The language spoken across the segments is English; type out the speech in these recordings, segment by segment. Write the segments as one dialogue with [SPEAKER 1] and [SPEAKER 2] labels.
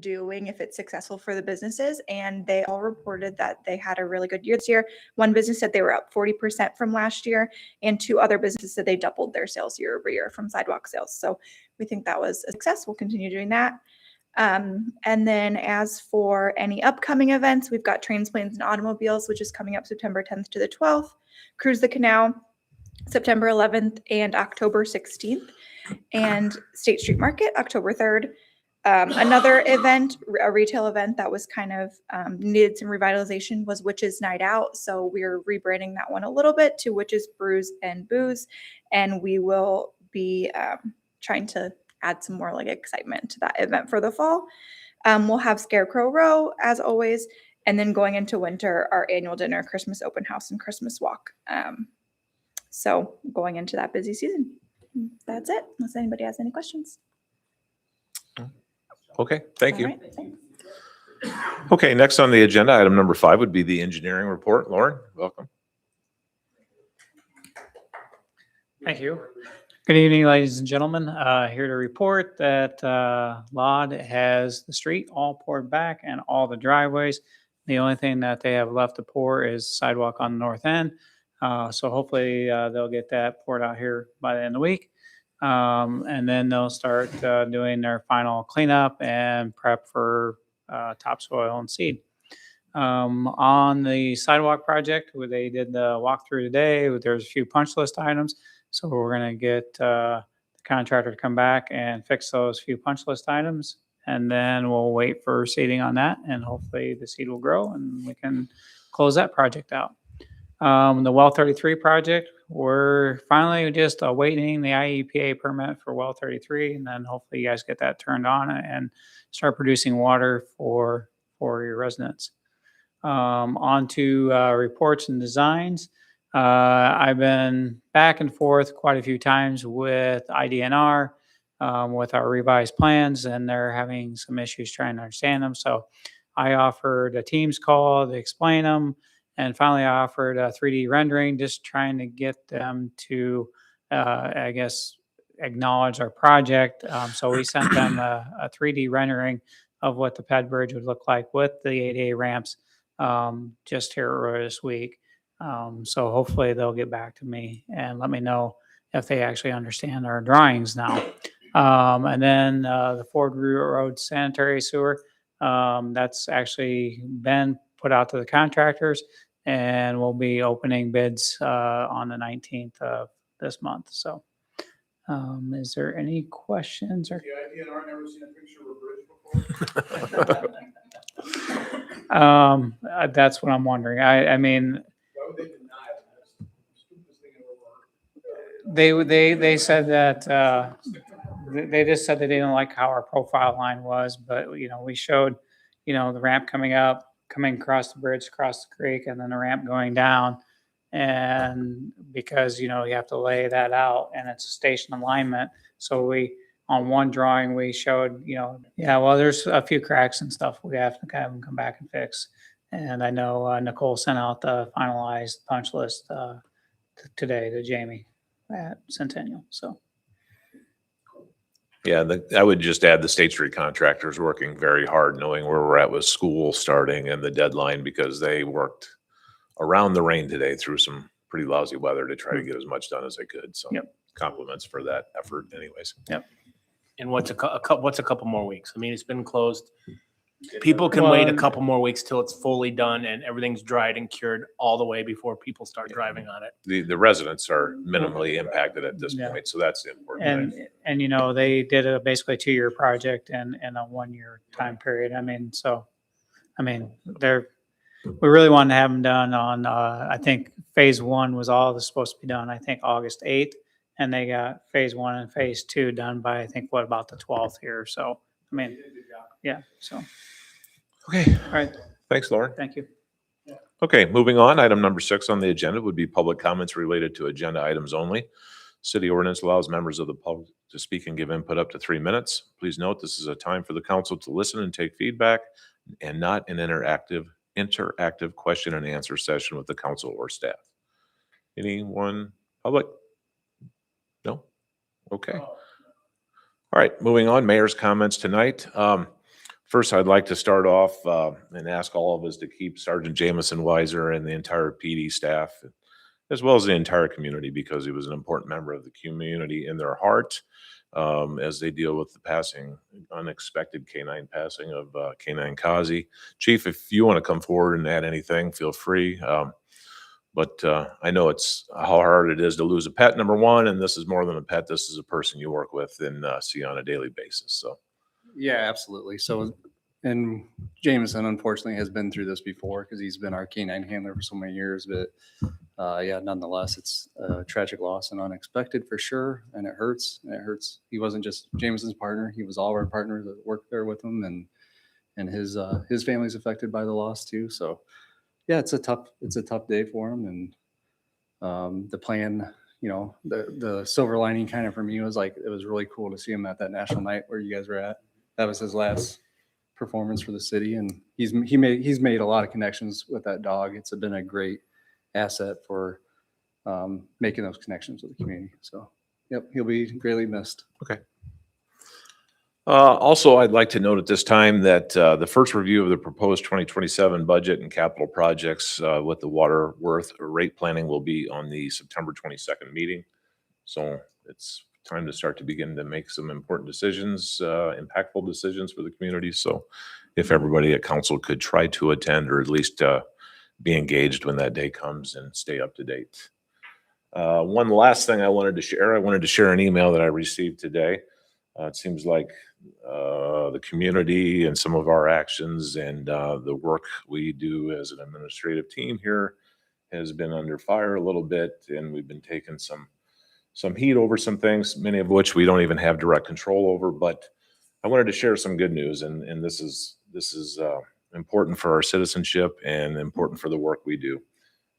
[SPEAKER 1] doing if it's successful for the businesses, and they all reported that they had a really good year this year. One business said they were up 40% from last year, and 2 other businesses said they doubled their sales year over year from sidewalk sales. So we think that was a success. We'll continue doing that. And then as for any upcoming events, we've got Trains, Planes, and Automobiles, which is coming up September 10th to the 12th, Cruise the Canal, September 11th and October 16th, and State Street Market, October 3rd. Another event, a retail event that was kind of needed some revitalization was Witches Night Out. So we're rebranding that one a little bit to Witches, Brews, and Booze. And we will be trying to add some more like excitement to that event for the fall. We'll have Scarecrow Row as always. And then going into winter, our annual dinner, Christmas open house, and Christmas walk. So going into that busy season. That's it, unless anybody has any questions.
[SPEAKER 2] Okay, thank you.
[SPEAKER 1] All right, thanks.
[SPEAKER 2] Okay, next on the agenda, item number 5 would be the engineering report. Lauren, welcome.
[SPEAKER 3] Thank you. Good evening, ladies and gentlemen. Here to report that LOD has the street all poured back and all the driveways. The only thing that they have left to pour is sidewalk on the north end. So hopefully they'll get that poured out here by the end of the week. And then they'll start doing their final cleanup and prep for topsoil and seed. On the sidewalk project, where they did the walkthrough today, there's a few punch list items. So we're going to get the contractor to come back and fix those few punch list items. And then we'll wait for seeding on that. And hopefully the seed will grow and we can close that project out. The Well 33 project, we're finally just awaiting the IEPA permit for Well 33, and then hopefully you guys get that turned on and start producing water for your residents. On to reports and designs. I've been back and forth quite a few times with IDNR with our revised plans, and they're having some issues trying to understand them. So I offered a Teams call to explain them. And finally, I offered a 3D rendering, just trying to get them to, I guess, acknowledge our project. So we sent them a 3D rendering of what the ped bridge would look like with the ADA ramps just here earlier this week. So hopefully they'll get back to me and let me know if they actually understand our drawings now. And then the Ford Road sanitary sewer, that's actually been put out to the contractors. And we'll be opening bids on the 19th of this month. So is there any questions? Or
[SPEAKER 4] The IDNR never seen a picture of a bridge before?
[SPEAKER 3] that's what I'm wondering. I mean,
[SPEAKER 4] Why would they deny it? That's the stupidest thing in the world.
[SPEAKER 3] they said that they just said they didn't like how our profile line was, but we showed the ramp coming up, coming across the bridge, across the creek, and then the ramp going down. And because, you have to lay that out and it's a station alignment. So on one drawing, we showed, there's a few cracks and stuff we have to have them come back and fix. And I know Nicole sent out the finalized punch list today to Jamie at Centennial. So.
[SPEAKER 2] Yeah, I would just add the State Street contractors working very hard, knowing where we're at with school starting and the deadline, because they worked around the rain today through some pretty lousy weather to try to get as much done as they could. So compliments for that effort anyways.
[SPEAKER 3] Yep.
[SPEAKER 5] And what's a couple more weeks? I mean, it's been closed. People can wait a couple more weeks till it's fully done and everything's dried and cured all the way before people start driving on it.
[SPEAKER 2] The residents are minimally impacted at this point, so that's the important thing.
[SPEAKER 3] And they did a basically 2-year project and a 1-year time period. We really wanted to have them done on I think phase 1 was all supposed to be done, I think August 8th, and they got phase 1 and phase 2 done by I think about the 12th here. So so.
[SPEAKER 2] Okay.
[SPEAKER 3] All right.
[SPEAKER 2] Thanks, Lauren.
[SPEAKER 3] Thank you.
[SPEAKER 2] Okay, moving on. Item number 6 on the agenda would be public comments related to agenda items only. City ordinance allows members of the public to speak and give input up to 3 minutes. Please note this is a time for the council to listen and take feedback, and not an interactive question and answer session with the council or staff. Anyone public? No? Okay. All right, moving on. Mayor's comments tonight. First, I'd like to start off and ask all of us to keep Sergeant Jamison Weiser and the entire PD staff, as well as the entire community, because he was an important member of the community in their heart as they deal with the unexpected canine passing of Canine Kazi. Chief, if you want to come forward and add anything, feel free. But I know it's how hard it is to lose a pet, number one, and this is more than a pet. This is a person you work with and see on a daily basis. So,
[SPEAKER 6] Yeah, absolutely. So, and Jameson unfortunately has been through this before because he's been our canine handler for so many years. But yeah, nonetheless, it's a tragic loss and unexpected for sure. And it hurts. It hurts. He wasn't just Jameson's partner. He was all of our partners that worked there with him, and his family's affected by the loss too. So yeah, it's a tough day for him. And the plan, you know, the silver lining kind of for me was like, it was really cool to see him at that national night where you guys were at. That was his last performance for the city, and he's made a lot of connections with that dog. It's been a great asset for making those connections with the community. So, yep, he'll be greatly missed.
[SPEAKER 2] okay. Also, I'd like to note at this time that the first review of the proposed 2027 budget and capital projects with the water worth rate planning will be on the September 22nd meeting. So it's time to start to begin to make some important decisions, impactful decisions for the community. So if everybody at council could try to attend or at least be engaged when that day comes and stay up to date. One last thing I wanted to share an email that I received today. It seems like the community and some of our actions and the work we do as an administrative team here has been under fire a little bit, and we've been taking some heat over some things, many of which we don't even have direct control over. But I wanted to share some good news, and this is important for our citizenship and important for the work we do.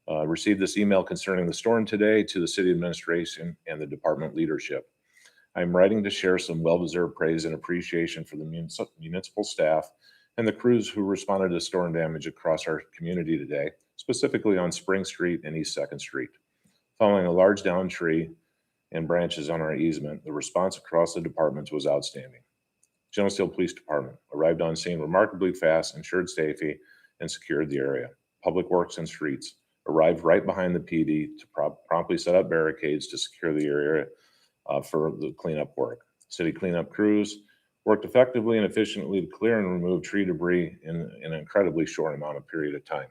[SPEAKER 2] Received this email concerning the storm today to the city administration and the department leadership. I'm writing to share some well-deserved praise and appreciation for the municipal staff and the crews who responded to storm damage across our community today, specifically on Spring Street and East 2nd Street. Following a large downed tree and branches on our easement, the response across the departments was outstanding. Geneseo Police Department arrived on scene remarkably fast, ensured safety, and secured the area. Public Works and Streets arrived right behind the PD to promptly set up barricades to secure the area for the cleanup work. City cleanup crews worked effectively and efficiently to clear and remove tree debris in an incredibly short amount of period of time.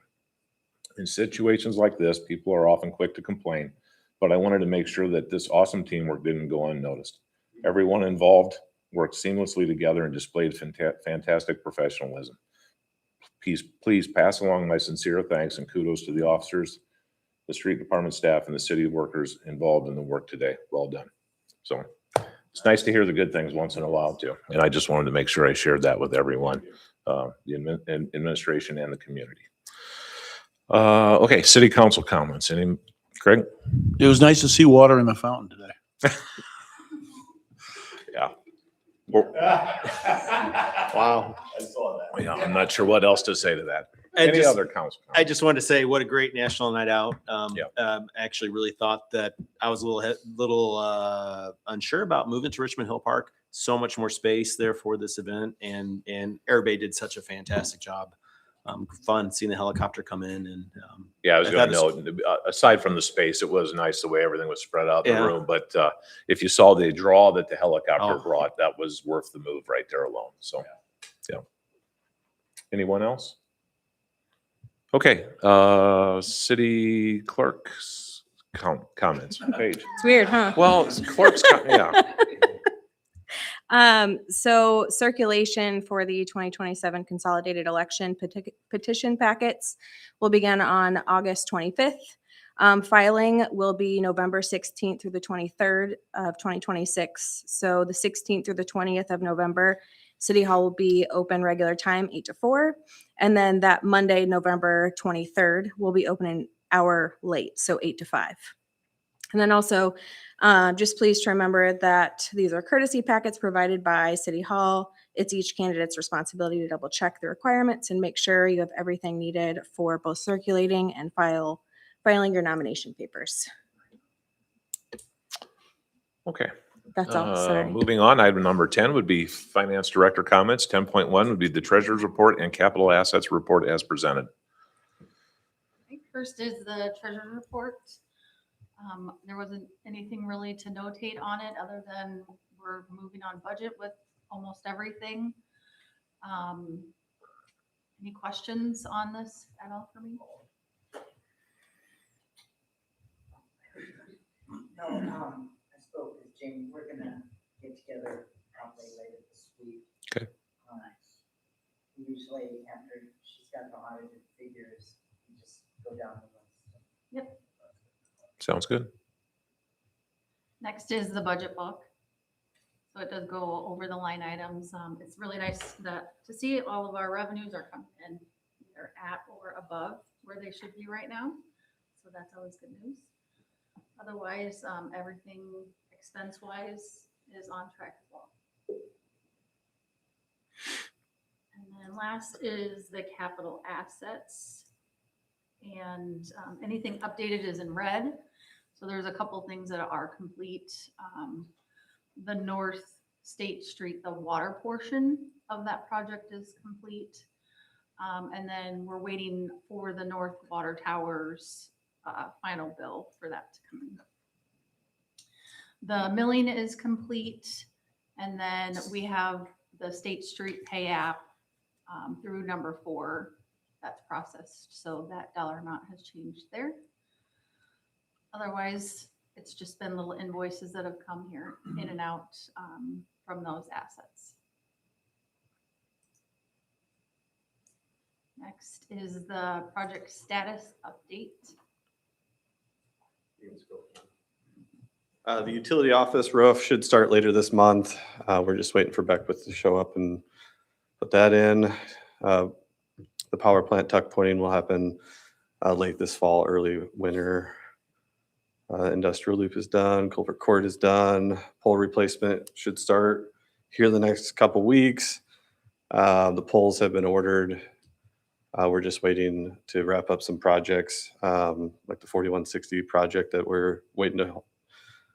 [SPEAKER 2] In situations like this, people are often quick to complain, but I wanted to make sure that this awesome teamwork didn't go unnoticed. Everyone involved worked seamlessly together and displayed fantastic professionalism. Please pass along my sincere thanks and kudos to the officers, the street department staff, and the city workers involved in the work today. Well done. So it's nice to hear the good things once in a while too. And I just wanted to make sure I shared that with everyone, the administration and the community. Okay, city council comments. Any, Craig?
[SPEAKER 7] It was nice to see water in the fountain today.
[SPEAKER 2] Yeah.
[SPEAKER 7] Wow.
[SPEAKER 2] Yeah, I'm not sure what else to say to that.
[SPEAKER 8] And
[SPEAKER 2] Any
[SPEAKER 8] just-
[SPEAKER 2] other council
[SPEAKER 8] I
[SPEAKER 2] comments?
[SPEAKER 8] just wanted to say what a great national night out.
[SPEAKER 2] Yeah.
[SPEAKER 8] Actually really thought that I was a little unsure about moving to Richmond Hill Park. So much more space there for this event, and Air Bay did such a fantastic job. Fun seeing the helicopter come in, and
[SPEAKER 2] Yeah, I was
[SPEAKER 8] I
[SPEAKER 2] going to
[SPEAKER 8] thought
[SPEAKER 2] note, aside from the space, it was nice the way everything was spread out in the
[SPEAKER 8] Yeah.
[SPEAKER 2] room. But if you saw the draw that the helicopter
[SPEAKER 8] Oh.
[SPEAKER 2] brought, that was worth the move right there alone. So, yeah. Anyone else? Okay, city clerk's comments. Paige.
[SPEAKER 9] It's weird, huh?
[SPEAKER 2] Well, clerk's, yeah.
[SPEAKER 9] So circulation for the 2027 consolidated election petition packets will begin on August 25th. Filing will be November 16th through the 23rd of 2026. So the 16th through the 20th of November, City Hall will be open regular time, 8 to 4. And then that Monday, November 23rd, will be open an hour late, so 8 to 5. And then also, just please to remember that these are courtesy packets provided by City Hall. It's each candidate's responsibility to double check the requirements and make sure you have everything needed for both circulating and filing your nomination papers.
[SPEAKER 2] Okay.
[SPEAKER 9] That's all, sorry.
[SPEAKER 2] Moving on, item number 10 would be Finance Director comments. 10.1 would be the Treasurer's Report and Capital Assets Report as presented.
[SPEAKER 10] Okay, first is the treasurer's report. There wasn't anything really to notate on it other than we're moving on budget with almost everything. Any questions on this at all for me?
[SPEAKER 11] No, I spoke with Jamie, we're gonna get together probably later this week.
[SPEAKER 2] Okay.
[SPEAKER 11] Usually after she's got the audited figures, we just go down the list.
[SPEAKER 10] Yep.
[SPEAKER 2] Sounds good.
[SPEAKER 10] Next is the budget book. So it does go over the line items. It's really nice to see all of our revenues are coming in. They're at or above where they should be right now. So that's always good news. Otherwise, everything expense-wise is on track as well. And then last is the capital assets. And anything updated is in red. So there's a couple things that are complete. The North State Street, the water portion of that project is complete. And then we're waiting for the North Water Towers final bill for that to come in. The milling is complete. And then we have the State Street Pay app through number 4 that's processed. So that dollar amount has changed there. Otherwise, it's just been little invoices that have come here in and out from those assets. Next is the project status update.
[SPEAKER 6] The utility office roof should start later this month. We're just waiting for Beckwith to show up and put that in. The power plant tuck pointing will happen late this fall, early winter. Industrial loop is done, culvert court is done, pole replacement should start here the next couple weeks. The poles have been ordered. We're just waiting to wrap up some projects, like the 4160 project that we're waiting to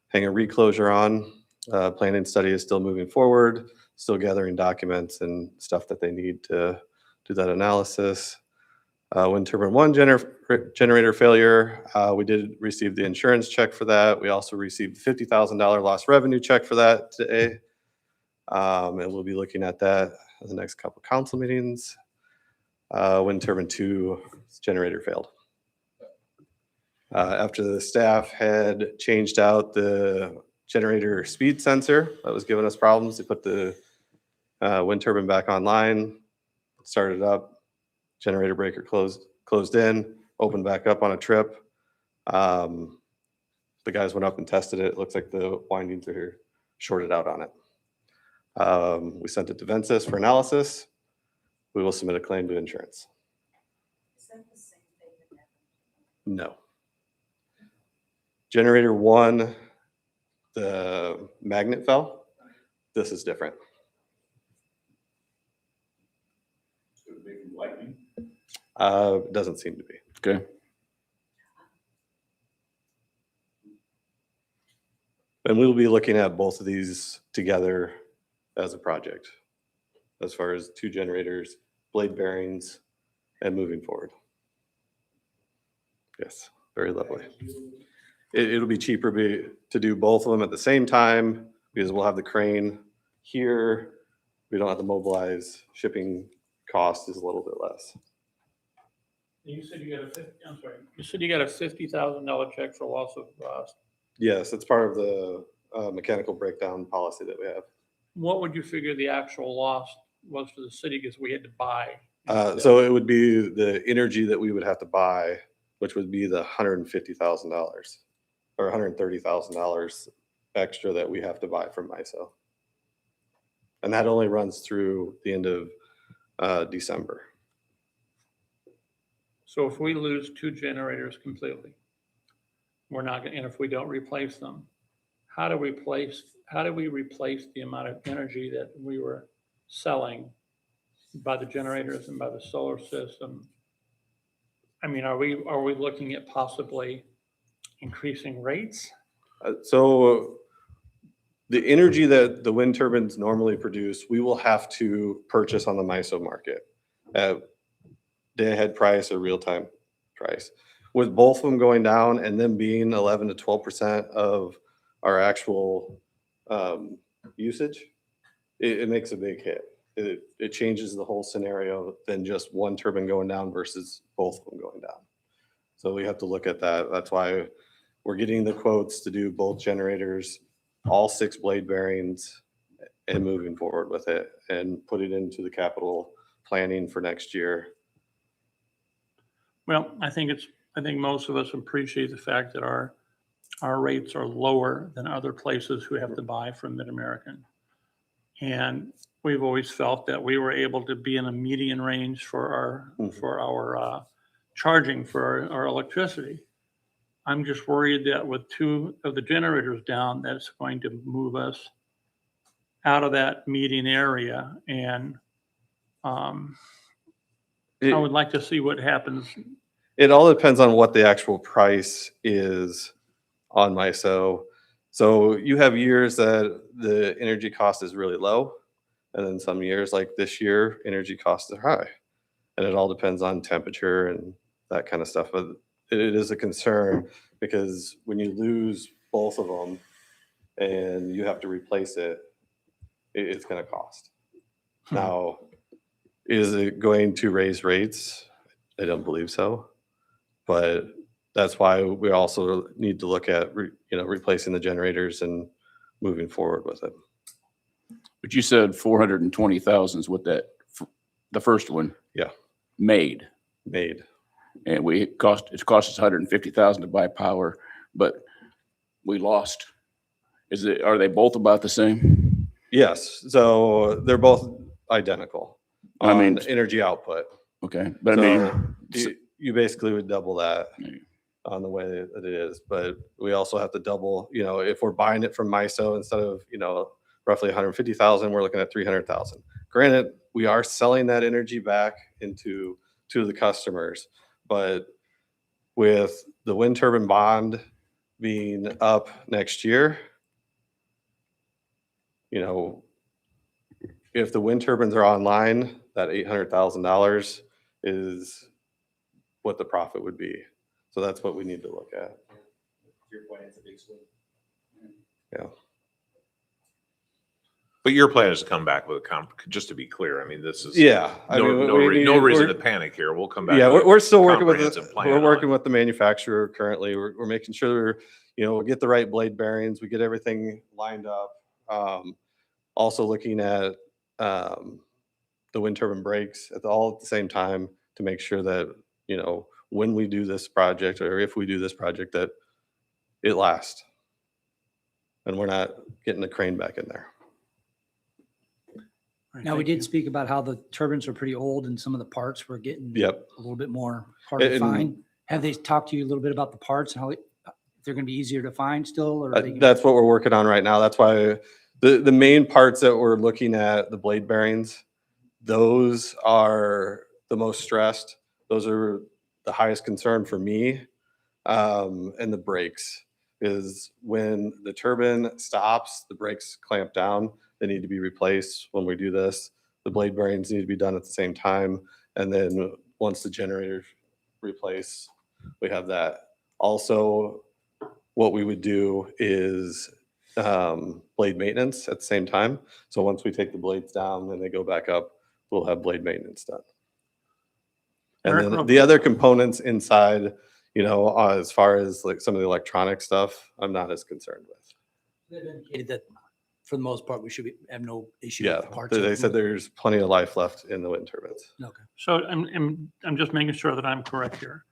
[SPEAKER 6] hang a reclosure on. Planning study is still moving forward, still gathering documents and stuff that they need to do that analysis. Wind turbine 1 generator failure, we did receive the insurance check for that. We also received $50,000 lost revenue check for that today. And we'll be looking at that in the next couple council meetings. Wind turbine 2 generator failed. After the staff had changed out the generator speed sensor that was giving us problems, they put the wind turbine back online, started up. Generator breaker closed in, opened back up on a trip. The guys went up and tested it. It looks like the windings are here, shorted out on it. We sent it to Ventus for analysis. We will submit a claim to insurance.
[SPEAKER 11] Is that the same thing that happened?
[SPEAKER 6] No. Generator 1, the magnet fell. This is different. Doesn't seem to be.
[SPEAKER 7] Okay.
[SPEAKER 6] And we'll be looking at both of these together as a project, as far as 2 generators, blade bearings, and moving forward. Yes, very lovely. It'll be cheaper to do both of them at the same time because we'll have the crane here. We don't have to mobilize. Shipping cost is a little bit less.
[SPEAKER 3] You said you got a $50,000 check for loss of,
[SPEAKER 6] Yes, it's part of the mechanical breakdown policy that we have.
[SPEAKER 3] what would you figure the actual loss was for the city because we had to buy?
[SPEAKER 6] So it would be the energy that we would have to buy, which would be the $150,000 or $130,000 extra that we have to buy from MISO. And that only runs through the end of December.
[SPEAKER 3] So if we lose 2 generators completely, we're not gonna, and if we don't replace them, how do we replace the amount of energy that we were selling by the generators and by the solar system? I mean, are we looking at possibly increasing rates?
[SPEAKER 6] So
[SPEAKER 12] The energy that the wind turbines normally produce, we will have to purchase on the MISO market at day ahead price or real time price. With both of them going down and them being 11 to 12% of our actual usage, it makes a big hit. It changes the whole scenario than just one turbine going down versus both of them going down. So we have to look at that. That's why we're getting the quotes to do both generators, all 6 blade bearings, and moving forward with it and put it into the capital planning for next year.
[SPEAKER 7] Well, I think most of us appreciate the fact that our rates are lower than other places who have to buy from Mid-American. And we've always felt that we were able to be in a median range for our charging for our electricity. I'm just worried that with 2 of the generators down, that's going to move us out of that median area. And I would like to see what happens.
[SPEAKER 12] It all depends on what the actual price is on MISO. So you have years that the energy cost is really low, and then some years like this year, energy costs are high. And it all depends on temperature and that kind of stuff. But it is a concern because when you lose both of them and you have to replace it, it's going to cost. Now, is it going to raise rates? I don't believe so. But that's why we also need to look at, replacing the generators and moving forward with it.
[SPEAKER 13] But you said 420,000 is what the first one.
[SPEAKER 12] Yeah.
[SPEAKER 13] Made. And it cost us 150,000 to buy power, but we lost. Are they both about the same?
[SPEAKER 12] Yes. So they're both identical on energy output.
[SPEAKER 13] Okay. But
[SPEAKER 12] you basically would double that on the way that it is. But we also have to double, if we're buying it from MISO instead of, roughly 150,000, we're looking at 300,000. Granted, we are selling that energy back to the customers, but with the wind turbine bond being up next year, if the wind turbines are online, that $800,000 is what the profit would be. So that's what we need to look at.
[SPEAKER 8] Your point is a big swing.
[SPEAKER 12] Yeah.
[SPEAKER 2] But your plan is to come back with just to be clear, I mean, this is
[SPEAKER 12] Yeah.
[SPEAKER 2] no reason to panic here. We'll come back.
[SPEAKER 12] Yeah,
[SPEAKER 2] with
[SPEAKER 12] we're still working with
[SPEAKER 2] comprehensive plan
[SPEAKER 12] we're working
[SPEAKER 2] on-
[SPEAKER 12] with the manufacturer currently. We're making sure, we get the right blade bearings, we get everything lined up. Also looking at the wind turbine brakes all at the same time to make sure that, when we do this project or if we do this project, that it lasts. And we're not getting the crane back in there.
[SPEAKER 14] Now, we did speak about how the turbines are pretty old and some of the parts were getting
[SPEAKER 12] Yep.
[SPEAKER 14] a little bit more hard to
[SPEAKER 12] And-
[SPEAKER 14] find. Have they talked to you a little bit about the parts and how they're going to be easier to find still? Or are they gonna-
[SPEAKER 12] That's what we're working on right now. That's why the main parts that we're looking at, the blade bearings, those are the most stressed. Those are the highest concern for me. And the brakes is when the turbine stops, the brakes clamp down. They need to be replaced when we do this. The blade bearings need to be done at the same time. And then once the generators replace, we have that. Also, what we would do is blade maintenance at the same time. So once we take the blades down and they go back up, we'll have blade maintenance done. And then the other components inside, as far as like some of the electronic stuff, I'm not as concerned with.
[SPEAKER 14] They've indicated that for the most part, we should have no issue
[SPEAKER 12] Yeah,
[SPEAKER 14] with the parts.
[SPEAKER 12] they said there's plenty of life left in the wind turbines.
[SPEAKER 14] Okay.
[SPEAKER 7] So I'm just making sure that I'm correct here.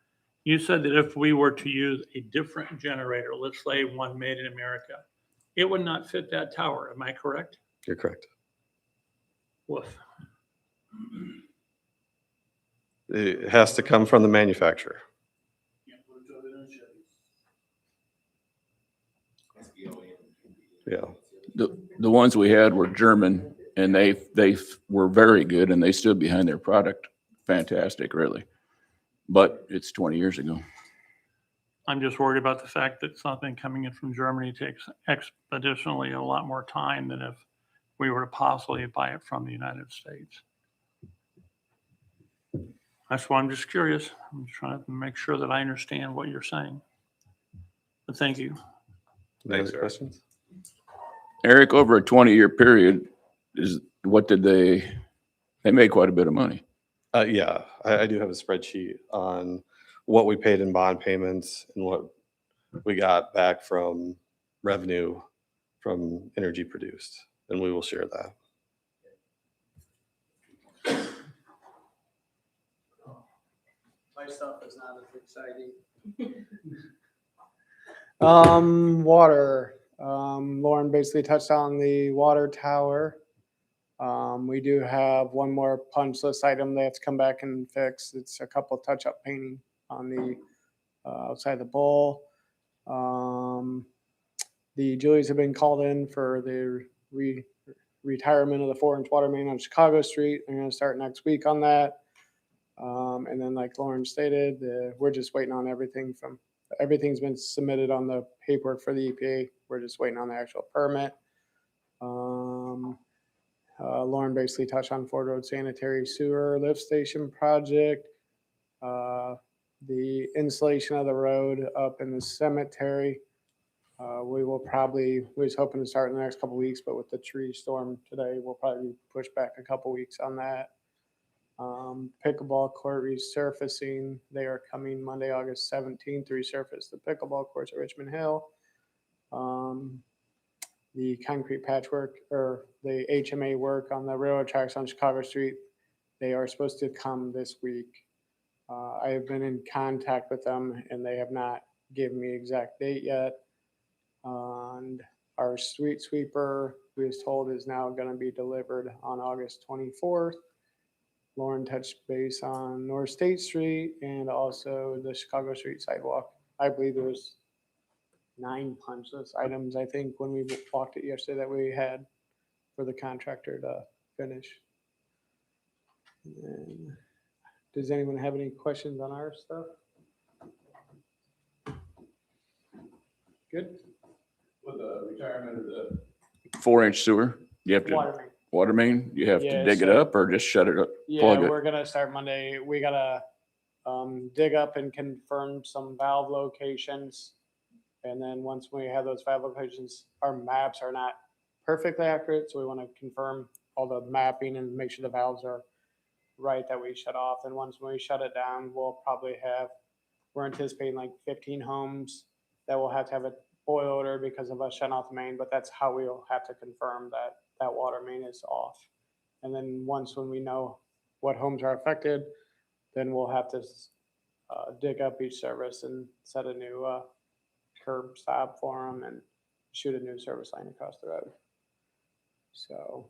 [SPEAKER 7] You said that if we were to use a different generator, let's say one made in America, it would not fit that tower. Am I correct?
[SPEAKER 12] You're correct.
[SPEAKER 7] Woof.
[SPEAKER 12] It has to come from the manufacturer. Yeah.
[SPEAKER 13] The ones we had were German, and they were very good, and they stood behind their product. Fantastic, really. But it's 20 years ago.
[SPEAKER 7] I'm just worried about the fact that something coming in from Germany takes expeditionally a lot more time than if we were to possibly buy it from the United States. That's why I'm just curious. I'm trying to make sure that I understand what you're saying. But thank you.
[SPEAKER 12] Any
[SPEAKER 2] Thanks,
[SPEAKER 12] other
[SPEAKER 2] Eric.
[SPEAKER 12] questions?
[SPEAKER 13] Eric, over a 20-year period, what did they made quite a bit of money.
[SPEAKER 12] Yeah, I do have a spreadsheet on what we paid in bond payments and what we got back from revenue from energy produced, and we will share that.
[SPEAKER 15] My stuff is not as exciting.
[SPEAKER 16] Water. Lauren basically touched on the water tower. We do have one more punch list item they have to come back and fix. It's a couple touch-up painting on the outside the bowl. The Julies have been called in for their retirement of the 4-inch water main on Chicago Street. They're going to start next week on that. And then, like Lauren stated, we're just waiting on everything's been submitted on the paperwork for the EPA. We're just waiting on the actual permit. Lauren basically touched on Ford Road Sanitary Sewer Lift Station project. The installation of the road up in the cemetery. We was hoping to start in the next couple weeks, but with the tree storm today, we'll probably push back a couple weeks on that. Pickleball court resurfacing. They are coming Monday, August 17th to resurface the pickleball courts at Richmond Hill. The concrete patchwork or the HMA work on the railroad tracks on Chicago Street, they are supposed to come this week. I have been in contact with them and they have not given me exact date yet. And our street sweeper, we was told, is now going to be delivered on August 24th. Lauren touched base on North State Street and also the Chicago Street sidewalk. I believe there was 9 punch list items, I think, when we walked it yesterday that we had for the contractor to finish. And does anyone have any questions on our stuff? Good.
[SPEAKER 13] With the retirement of the 4-inch sewer, you have to
[SPEAKER 16] Water main.
[SPEAKER 13] water main, you have
[SPEAKER 16] Yeah,
[SPEAKER 13] to dig it
[SPEAKER 16] so-
[SPEAKER 13] up or just shut it up?
[SPEAKER 16] Yeah,
[SPEAKER 13] plug it?
[SPEAKER 16] we're gonna start Monday. We gotta dig up and confirm some valve locations. And then once we have those valve locations, our maps are not perfectly accurate, so we want to confirm all the mapping and make sure the valves are right that we shut off. And once we shut it down, we're anticipating like 15 homes that will have to have a boil order because of us shutting off the main, but that's how we'll have to confirm that that water main is off. And then when we know what homes are affected, then we'll have to dig up each service and set a new curb stop for them and shoot a new service line across the road. So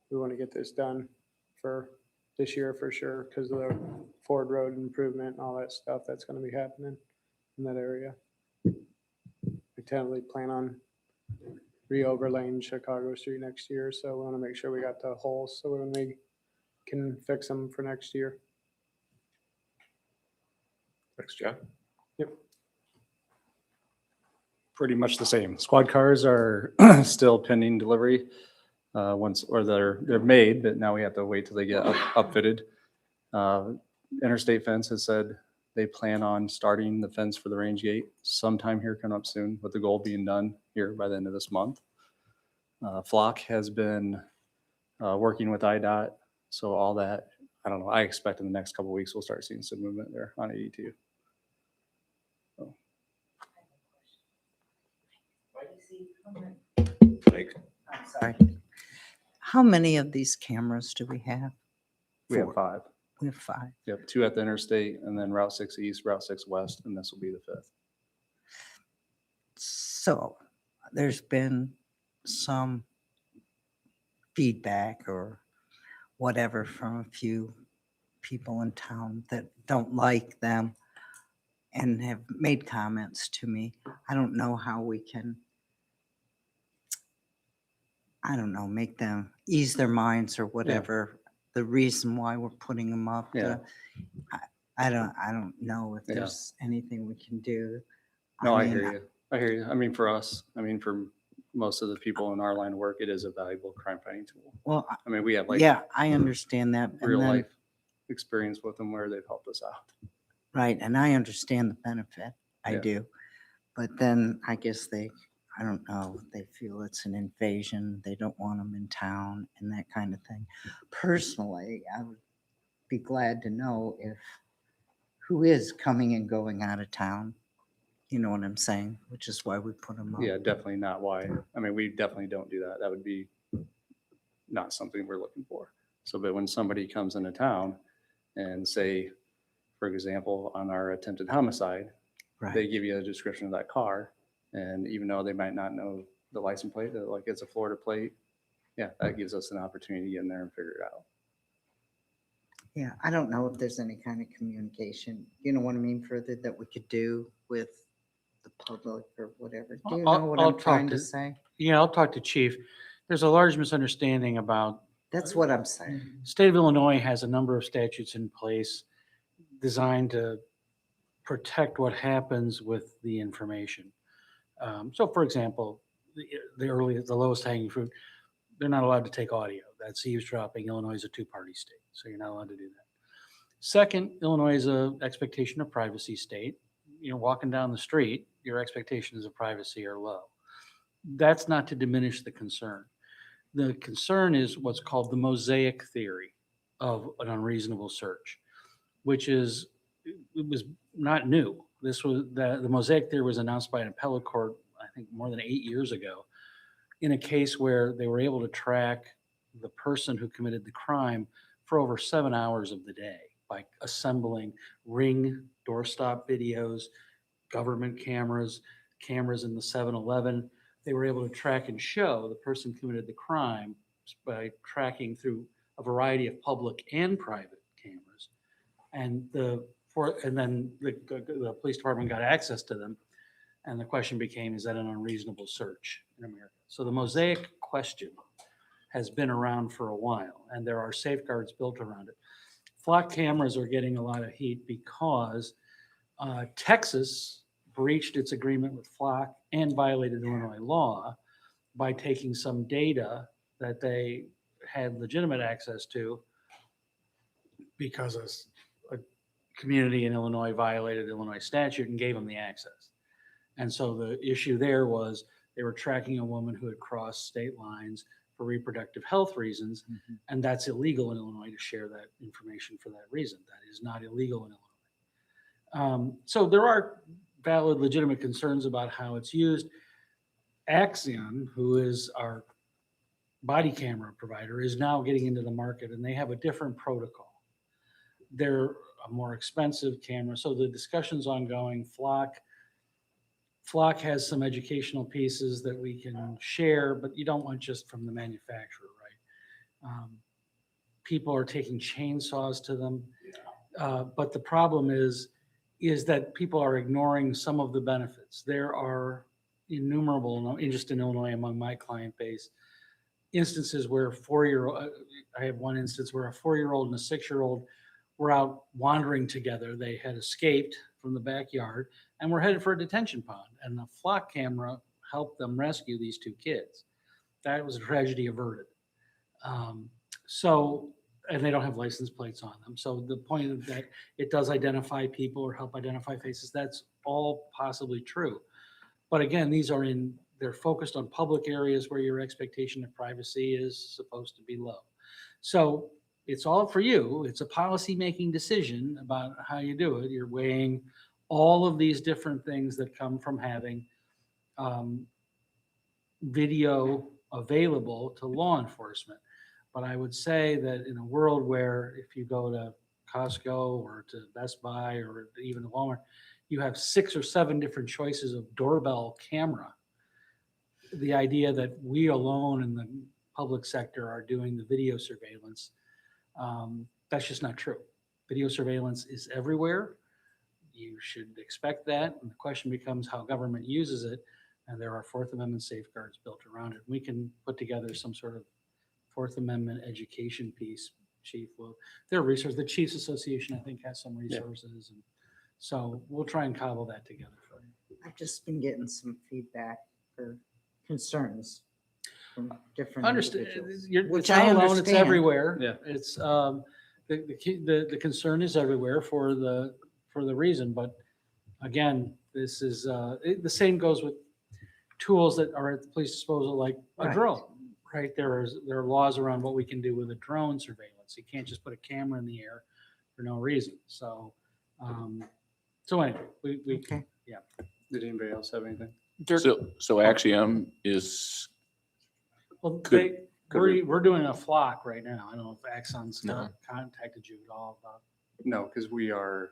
[SPEAKER 16] we want to get this done for this year for sure because of the Ford Road improvement and all that stuff that's going to be happening in that area. We tentatively plan on re-overlaying Chicago Street next year, so we want to make sure we got the holes so when we can fix them for next year.
[SPEAKER 2] Thanks, John.
[SPEAKER 16] Yep.
[SPEAKER 6] Pretty much the same. Squad cars are still pending delivery. They're made, but now we have to wait till they get upfitted. Interstate Fence has said they plan on starting the fence for the range gate sometime here coming up soon, with the goal being done here by the end of this month. Flock has been working with IDOT, so all that, I don't know, I expect in the next couple of weeks we'll start seeing some movement there on 82.
[SPEAKER 2] Mike?
[SPEAKER 11] I'm sorry. How many of these cameras do we have?
[SPEAKER 6] We have 5.
[SPEAKER 11] We have 5.
[SPEAKER 6] Yep, 2 at the interstate, and then Route 6 East, Route 6 West, and this will be the 5th.
[SPEAKER 11] So there's been some feedback or whatever from a few people in town that don't like them and have made comments to me. I don't know how we can, make them ease their minds or whatever. The reason why we're putting them up.
[SPEAKER 6] Yeah.
[SPEAKER 11] I don't know if
[SPEAKER 6] Yeah.
[SPEAKER 11] there's anything we can do.
[SPEAKER 6] No, I
[SPEAKER 11] mean,
[SPEAKER 6] hear you. I hear you. I mean, for us, I mean, for most of the people in our line of work, it is a valuable crime fighting tool.
[SPEAKER 11] Well,
[SPEAKER 6] I mean, we have like
[SPEAKER 11] yeah, I understand that. And
[SPEAKER 6] real
[SPEAKER 11] then,
[SPEAKER 6] life experience with them where they've helped us out.
[SPEAKER 11] right, and I understand the benefit. I
[SPEAKER 6] Yeah.
[SPEAKER 11] do. But then I guess I don't know, they feel it's an invasion. They don't want them in town and that kind of thing. Personally, I would be glad to know who is coming and going out of town. You know what I'm saying? Which is why we put them up.
[SPEAKER 6] Yeah, definitely not why. I mean, we definitely don't do that. That would be not something we're looking for. So, but when somebody comes into town and say, for example, on our attempted homicide,
[SPEAKER 11] Right.
[SPEAKER 6] they give you a description of that car. And even though they might not know the license plate, they're like it's a Florida plate. Yeah, that gives us an opportunity to get in there and figure it out.
[SPEAKER 11] Yeah, I don't know if there's any kind of communication, you know what I mean, further that we could do with the public or whatever. Do you know what I'm trying to say?
[SPEAKER 3] Yeah, I'll talk to Chief. There's a large misunderstanding about,
[SPEAKER 11] That's what I'm saying.
[SPEAKER 3] state of Illinois has a number of statutes in place designed to protect what happens with the information. So for example, the lowest hanging fruit, they're not allowed to take audio. That's eavesdropping. Illinois is a two-party state, so you're not allowed to do that. Second, Illinois is a expectation of privacy state. You know, walking down the street, your expectations of privacy are low. That's not to diminish the concern. The concern is what's called the mosaic theory of an unreasonable search, which is, it was not new. This was, the mosaic theory was announced by an appellate court, I think more than 8 years ago, in a case where they were able to track the person who committed the crime for over 7 hours of the day by assembling Ring doorstop videos, government cameras, cameras in the 7-Eleven. They were able to track and show the person committed the crime by tracking through a variety of public and private cameras. And then the police department got access to them. And the question became, is that an unreasonable search in America? So the mosaic question has been around for a while, and there are safeguards built around it. Flock cameras are getting a lot of heat because Texas breached its agreement with Flock and violated Illinois law by taking some data that they had legitimate access to because a community in Illinois violated Illinois statute and gave them the access. And so the issue there was they were tracking a woman who had crossed state lines for reproductive health reasons, and that's illegal in Illinois to share that information for that reason. That is not illegal in Illinois. So there are valid, legitimate concerns about how it's used. Axion, who is our body camera provider, is now getting into the market, and they have a different protocol. They're a more expensive camera, so the discussion's ongoing. Flock has some educational pieces that we can share, but you don't want just from the manufacturer, right? People are taking chainsaws to them, but the problem is that people are ignoring some of the benefits. There are innumerable, just in Illinois among my client base, instances where I have one instance where a 4-year-old and a 6-year-old were out wandering together. They had escaped from the backyard and were headed for a detention pond. And the flock camera helped them rescue these 2 kids. That was a tragedy averted. And they don't have license plates on them. So the point of that, it does identify people or help identify faces. That's all possibly true. But again, they're focused on public areas where your expectation of privacy is supposed to be low. So it's all for you. It's a policy-making decision about how you do it. You're weighing all of these different things that come from having video available to law enforcement. But I would say that in a world where if you go to Costco or to Best Buy or even to Walmart, you have 6 or 7 different choices of doorbell camera. The idea that we alone in the public sector are doing the video surveillance, that's just not true. Video surveillance is everywhere. You should expect that. And the question becomes how government uses it. And there are Fourth Amendment safeguards built around it. We can put together some sort of Fourth Amendment education piece
[SPEAKER 14] chief will, their resources, the Chiefs Association, I think, has some resources. And so we'll try and cobble that together for you.
[SPEAKER 11] I've just been getting some feedback or concerns from different
[SPEAKER 14] Understand,
[SPEAKER 11] individuals.
[SPEAKER 14] it's
[SPEAKER 11] Which
[SPEAKER 14] not
[SPEAKER 11] I
[SPEAKER 14] alone, it's
[SPEAKER 11] understand.
[SPEAKER 14] everywhere.
[SPEAKER 6] Yeah.
[SPEAKER 14] It's, the concern is everywhere for the reason, but again, this is, the same goes with tools that are at the police disposal, like a
[SPEAKER 11] Right.
[SPEAKER 14] drone, right? There are laws around what we can do with a drone surveillance. You can't just put a camera in the air for no reason. So, anyway, we,
[SPEAKER 11] Okay.
[SPEAKER 14] yeah.
[SPEAKER 6] Did anybody else have anything?
[SPEAKER 13] So Axiom is,
[SPEAKER 14] Well,
[SPEAKER 13] Could-
[SPEAKER 14] we're doing a flock right now. I don't know if Axon's
[SPEAKER 8] No.
[SPEAKER 14] contacted you at all about.
[SPEAKER 6] No, because we're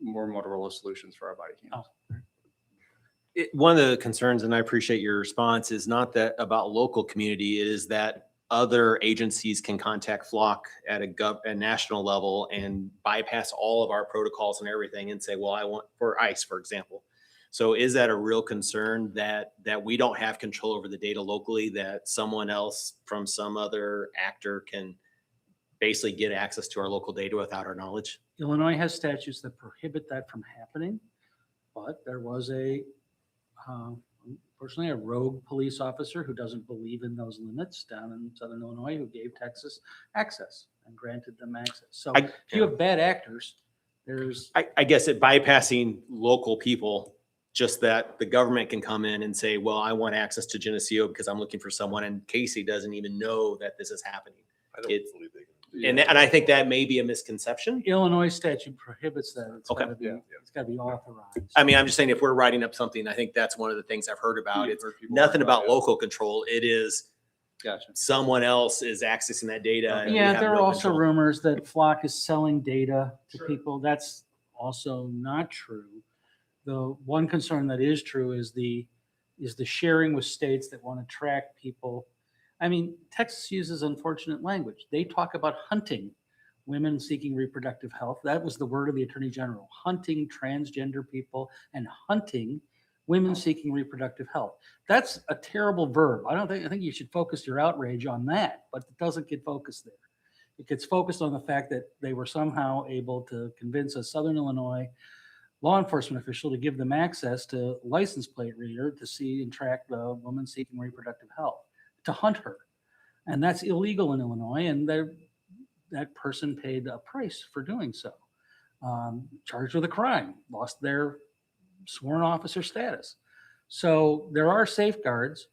[SPEAKER 6] more Motorola Solutions for our body cams.
[SPEAKER 14] Oh.
[SPEAKER 8] One of the concerns, and I appreciate your response, is not that about local community, it is that other agencies can contact Flock at a national level and bypass all of our protocols and everything and say, well, I want, for ICE, for example. So is that a real concern that we don't have control over the data locally, that someone else from some other actor can basically get access to our local data without our knowledge?
[SPEAKER 14] Illinois has statutes that prohibit that from happening, but there was unfortunately, a rogue police officer who doesn't believe in those limits down in Southern Illinois who gave Texas access and granted them access. So if you have bad actors, there's.
[SPEAKER 8] I guess it bypassing local people, just that the government can come in and say, well, I want access to Geneseo because I'm looking for someone, and Casey doesn't even know that this is happening.
[SPEAKER 2] I don't
[SPEAKER 8] It's-
[SPEAKER 2] believe they can.
[SPEAKER 8] And I think that may be a misconception.
[SPEAKER 14] Illinois statute prohibits that. It's
[SPEAKER 8] Okay.
[SPEAKER 14] gotta be, it's gotta be authorized.
[SPEAKER 8] I mean, I'm just saying, if we're writing up something, I think that's one of the things I've heard about.
[SPEAKER 6] You've
[SPEAKER 8] It's
[SPEAKER 6] heard people
[SPEAKER 8] nothing
[SPEAKER 6] talk
[SPEAKER 8] about
[SPEAKER 6] about it.
[SPEAKER 8] local control. It is
[SPEAKER 6] Gotcha.
[SPEAKER 8] someone else is accessing that data. and we
[SPEAKER 14] Yeah,
[SPEAKER 8] have
[SPEAKER 14] there are
[SPEAKER 8] no
[SPEAKER 14] also
[SPEAKER 8] control.
[SPEAKER 14] rumors that Flock is selling data to people. That's also not true. The one concern that is true is the sharing with states that want to track people. I mean, Texas uses unfortunate language. They talk about hunting women seeking reproductive health. That was the word of the Attorney General, hunting transgender people and hunting women seeking reproductive health. That's a terrible verb. I think you should focus your outrage on that, but it doesn't get focused there. It gets focused on the fact that they were somehow able to convince a Southern Illinois law enforcement official to give them access to license plate reader to see and track the woman seeking reproductive health, to hunt her. And that's illegal in Illinois, and that person paid a price for doing so. Charged with a crime, lost their sworn officer status. So there are safeguards,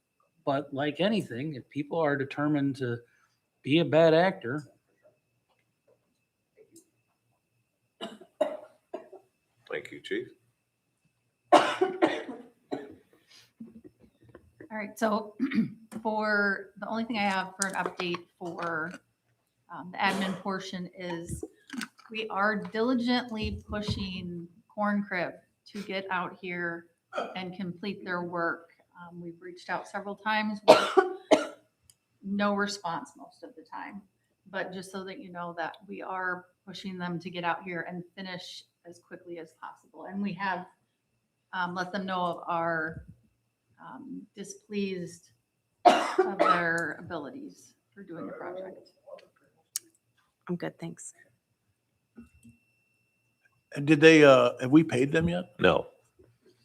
[SPEAKER 14] but like anything, if people are determined to be a bad actor,
[SPEAKER 2] Thank you, Chief.
[SPEAKER 10] All right, so for, the only thing I have for an update for the admin portion is we are diligently pushing Corn Crib to get out here and complete their work. We've reached out several times with no response most of the time. But just so that you know that we are pushing them to get out here and finish as quickly as possible. And we have let them know of our displeased of their abilities for doing the project.
[SPEAKER 9] I'm good, thanks.
[SPEAKER 17] And did they, have we paid them yet?
[SPEAKER 2] No.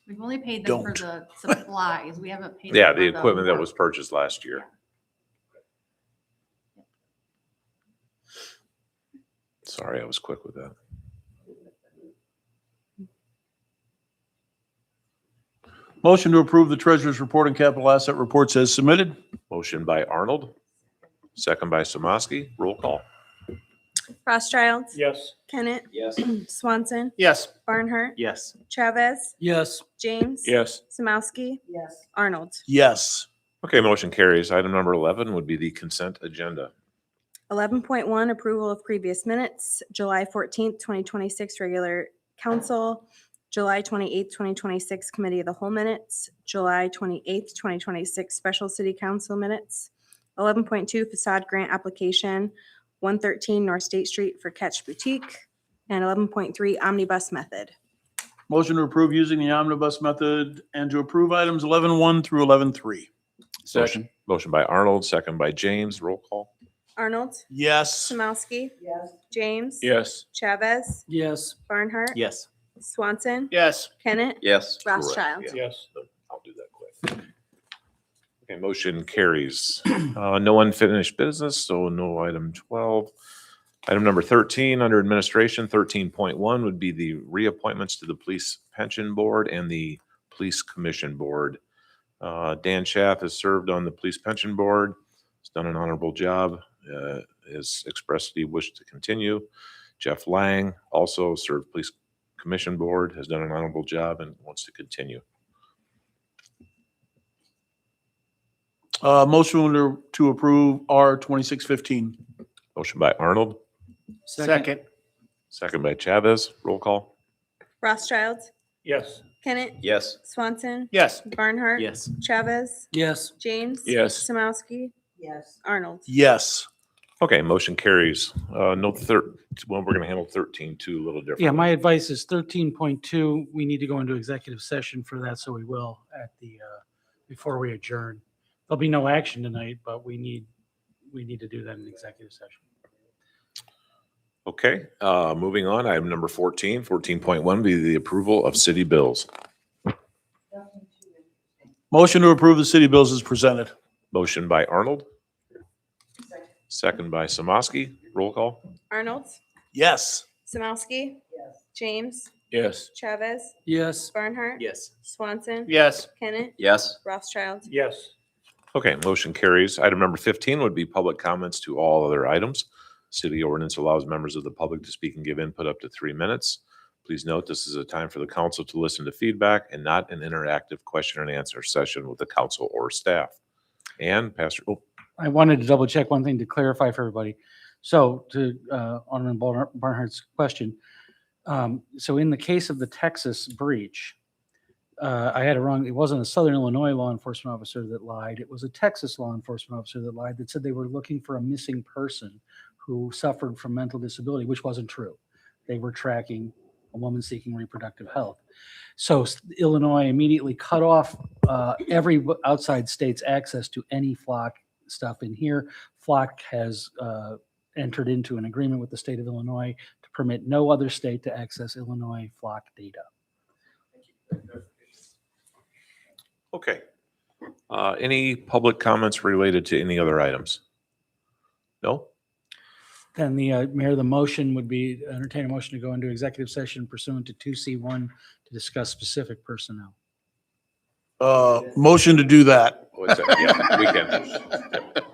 [SPEAKER 10] We've only paid them for
[SPEAKER 17] Don't.
[SPEAKER 10] the supplies. We haven't paid.
[SPEAKER 2] Yeah,
[SPEAKER 10] them
[SPEAKER 2] the
[SPEAKER 10] for
[SPEAKER 2] equipment that
[SPEAKER 10] work.
[SPEAKER 2] was purchased last year. Sorry, I was quick with that.
[SPEAKER 17] Motion to approve the treasurer's report and capital asset reports as submitted.
[SPEAKER 2] Motion by Arnold, second by Samosky. Roll call.
[SPEAKER 9] Rothschild,
[SPEAKER 7] Yes.
[SPEAKER 9] Kennett,
[SPEAKER 8] Yes.
[SPEAKER 9] Swanson,
[SPEAKER 5] Yes.
[SPEAKER 9] Barnhart,
[SPEAKER 8] Yes.
[SPEAKER 9] Chavez,
[SPEAKER 14] yes.
[SPEAKER 9] James.
[SPEAKER 13] yes.
[SPEAKER 9] Samowski,
[SPEAKER 10] Yes.
[SPEAKER 9] Arnold.
[SPEAKER 17] Yes.
[SPEAKER 2] Okay, motion carries. Item number 11 would be the consent agenda.
[SPEAKER 9] 11.1, approval of previous minutes, July 14th, 2026, regular council, July 28th, 2026, committee of the whole minutes, July 28th, 2026, special city council minutes, 11.2, facade grant application, 113 North State Street for Catch Boutique, and 11.3, omnibus method.
[SPEAKER 17] Motion to approve using the omnibus method and to approve items 11.1 through 11.3.
[SPEAKER 13] Second.
[SPEAKER 2] Motion by Arnold, second by James. Roll call.
[SPEAKER 9] Arnold,
[SPEAKER 17] Yes.
[SPEAKER 9] Samowski, James,
[SPEAKER 13] Yes.
[SPEAKER 9] Chavez,
[SPEAKER 14] Yes.
[SPEAKER 9] Barnhart,
[SPEAKER 8] Yes.
[SPEAKER 9] Swanson,
[SPEAKER 5] Yes.
[SPEAKER 9] Kennett,
[SPEAKER 8] Yes.
[SPEAKER 9] Rothschild.
[SPEAKER 2] Yeah.
[SPEAKER 7] Yes.
[SPEAKER 2] I'll do that quick. Okay, motion carries. No unfinished business, so no item 12. Item number 13, under administration, 13.1 would be the reappointments to the Police Pension Board and the Police Commission Board. Dan Schaff has served on the Police Pension Board. He's done an honorable job, has expressed he wished to continue. Jeff Lang also served Police Commission Board, has done an honorable job and wants to continue.
[SPEAKER 17] Motion to approve R 2615.
[SPEAKER 2] Motion by Arnold,
[SPEAKER 5] Second.
[SPEAKER 2] second by Chavez. Roll call.
[SPEAKER 9] Rothschild,
[SPEAKER 7] Yes.
[SPEAKER 9] Kennett,
[SPEAKER 8] Yes.
[SPEAKER 9] Swanson,
[SPEAKER 5] Yes.
[SPEAKER 9] Barnhart,
[SPEAKER 8] Yes.
[SPEAKER 9] Chavez,
[SPEAKER 14] Yes.
[SPEAKER 9] James,
[SPEAKER 13] Yes.
[SPEAKER 9] Samowski,
[SPEAKER 11] Yes.
[SPEAKER 9] Arnold.
[SPEAKER 17] Yes.
[SPEAKER 2] Okay, motion carries. No well, we're gonna handle 13 too, a little differently.
[SPEAKER 14] Yeah, my advice is 13.2, we need to go into executive session for that, so we will at the, before we adjourn. There'll be no action tonight, but we need to do that in executive session.
[SPEAKER 2] Okay, moving on, item number 14, 14.1 be the approval of city bills.
[SPEAKER 17] Motion to approve the city bills as presented.
[SPEAKER 2] Motion by Arnold. Second by Samosky. Roll call.
[SPEAKER 9] Arnold,
[SPEAKER 17] Yes.
[SPEAKER 9] Samowski, James,
[SPEAKER 13] Yes.
[SPEAKER 9] Chavez,
[SPEAKER 14] Yes.
[SPEAKER 9] Barnhart,
[SPEAKER 8] Yes.
[SPEAKER 9] Swanson,
[SPEAKER 5] Yes.
[SPEAKER 9] Kennett,
[SPEAKER 8] Yes.
[SPEAKER 9] Rothschild.
[SPEAKER 7] Yes.
[SPEAKER 2] Okay, motion carries. Item number 15 would be public comments to all other items. City ordinance allows members of the public to speak and give input up to 3 minutes. Please note, this is a time for the council to listen to feedback and not an interactive question and answer session with the council or staff. And Pastor,
[SPEAKER 14] I wanted to double check one thing to clarify for everybody. So to Alderman Barnhart's question, so in the case of the Texas breach, I had it wrong. It wasn't a Southern Illinois law enforcement officer that lied. It was a Texas law enforcement officer that lied, that said they were looking for a missing person who suffered from mental disability, which wasn't true. They were tracking a woman seeking reproductive health. So Illinois immediately cut off every outside state's access to any flock stuff in here. Flock has entered into an agreement with the state of Illinois to permit no other state to access Illinois flock data.
[SPEAKER 2] okay. Any public comments related to any other items? No?
[SPEAKER 14] Then the mayor, the motion would be entertain a motion to go into executive session pursuant to 2C1 to discuss specific personnel.
[SPEAKER 17] Motion to do that.
[SPEAKER 2] What's that? Yeah, we can.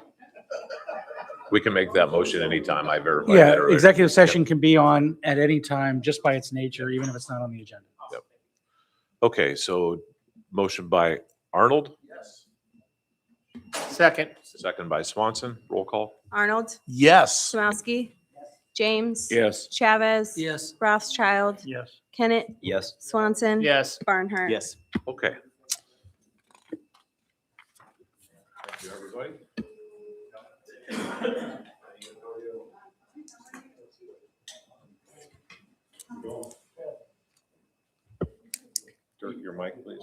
[SPEAKER 2] We can make that motion anytime. I verified
[SPEAKER 14] Yeah,
[SPEAKER 2] that earlier.
[SPEAKER 14] executive session can be on at any time, just by its nature, even if it's not on the agenda.
[SPEAKER 2] Yep. Okay, so motion by Arnold,
[SPEAKER 5] Second.
[SPEAKER 2] second by Swanson. Roll call.
[SPEAKER 9] Arnold,
[SPEAKER 17] Yes.
[SPEAKER 9] Samowski, James,
[SPEAKER 13] Yes.
[SPEAKER 9] Chavez,
[SPEAKER 14] Yes.
[SPEAKER 9] Rothschild,
[SPEAKER 7] Yes.
[SPEAKER 9] Kennett,
[SPEAKER 8] Yes.
[SPEAKER 9] Swanson,
[SPEAKER 5] Yes.
[SPEAKER 9] Barnhart.
[SPEAKER 8] Yes.
[SPEAKER 2] Okay. Thank you, everybody. Dirk, your mic, please.